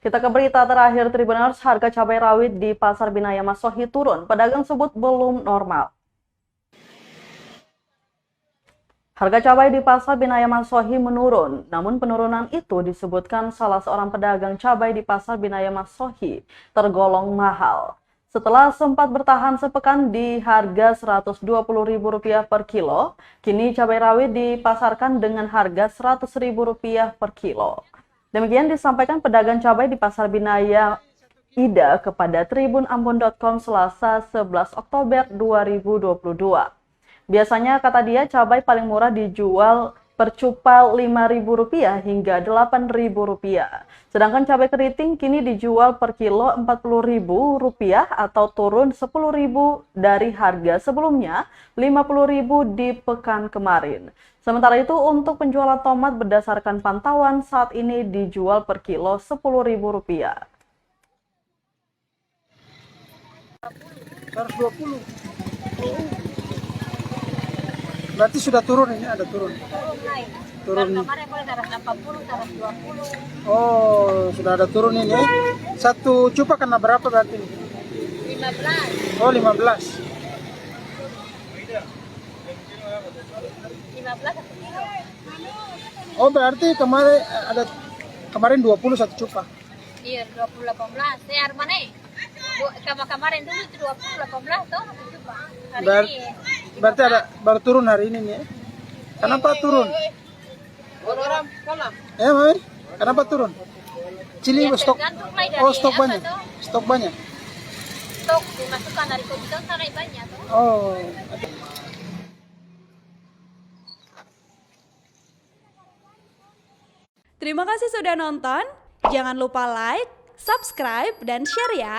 Kita ke berita terakhir Tribuners, harga cabai rawit di Pasar Binaya Masohi turun. Pedagang sebut belum normal. Harga cabai di Pasar Binaya Masohi menurun, namun penurunan itu disebutkan salah seorang pedagang cabai di Pasar Binaya Masohi tergolong mahal. Setelah sempat bertahan sepekan di harga Rp120.000 per kilo, kini cabai rawit dipasarkan dengan harga Rp100.000 per kilo. Demikian disampaikan pedagang cabai di Pasar Binaya Ida kepada tribunambon.com Selasa 11 Oktober 2022. Biasanya, kata dia, cabai paling murah dijual per cupal Rp5.000 hingga Rp8.000. Sedangkan cabai keriting kini dijual per kilo Rp40.000 atau turun Rp10.000 dari harga sebelumnya Rp50.000 di pekan kemarin. Sementara itu, untuk penjualan tomat berdasarkan pantauan saat ini dijual per kilo Rp10.000. 120. Berarti sudah turun ini, ada turun. Turun. Kemarin boleh 180, 120. Oh, sudah ada turun ini. Satu cupa kena berapa berarti? 15. Oh, 15. 15 satu kilo. Oh, berarti kemarin 20 satu cupa. Iya, 20 18. Saya mana? Kemarin dulu itu 20 18 tuh satu juta. Hari ini. Berarti ada baru turun hari ini nih. Kenapa turun? Orang kolam. Ya, Mamir. Kenapa turun? Cili Ya, stok. tergantung mulai dari Oh, stok apa banyak. tuh? Stok banyak. Stok dimasukkan dari komputer sana banyak tuh. Oh. Terima kasih sudah nonton. Jangan lupa like, subscribe, dan share ya.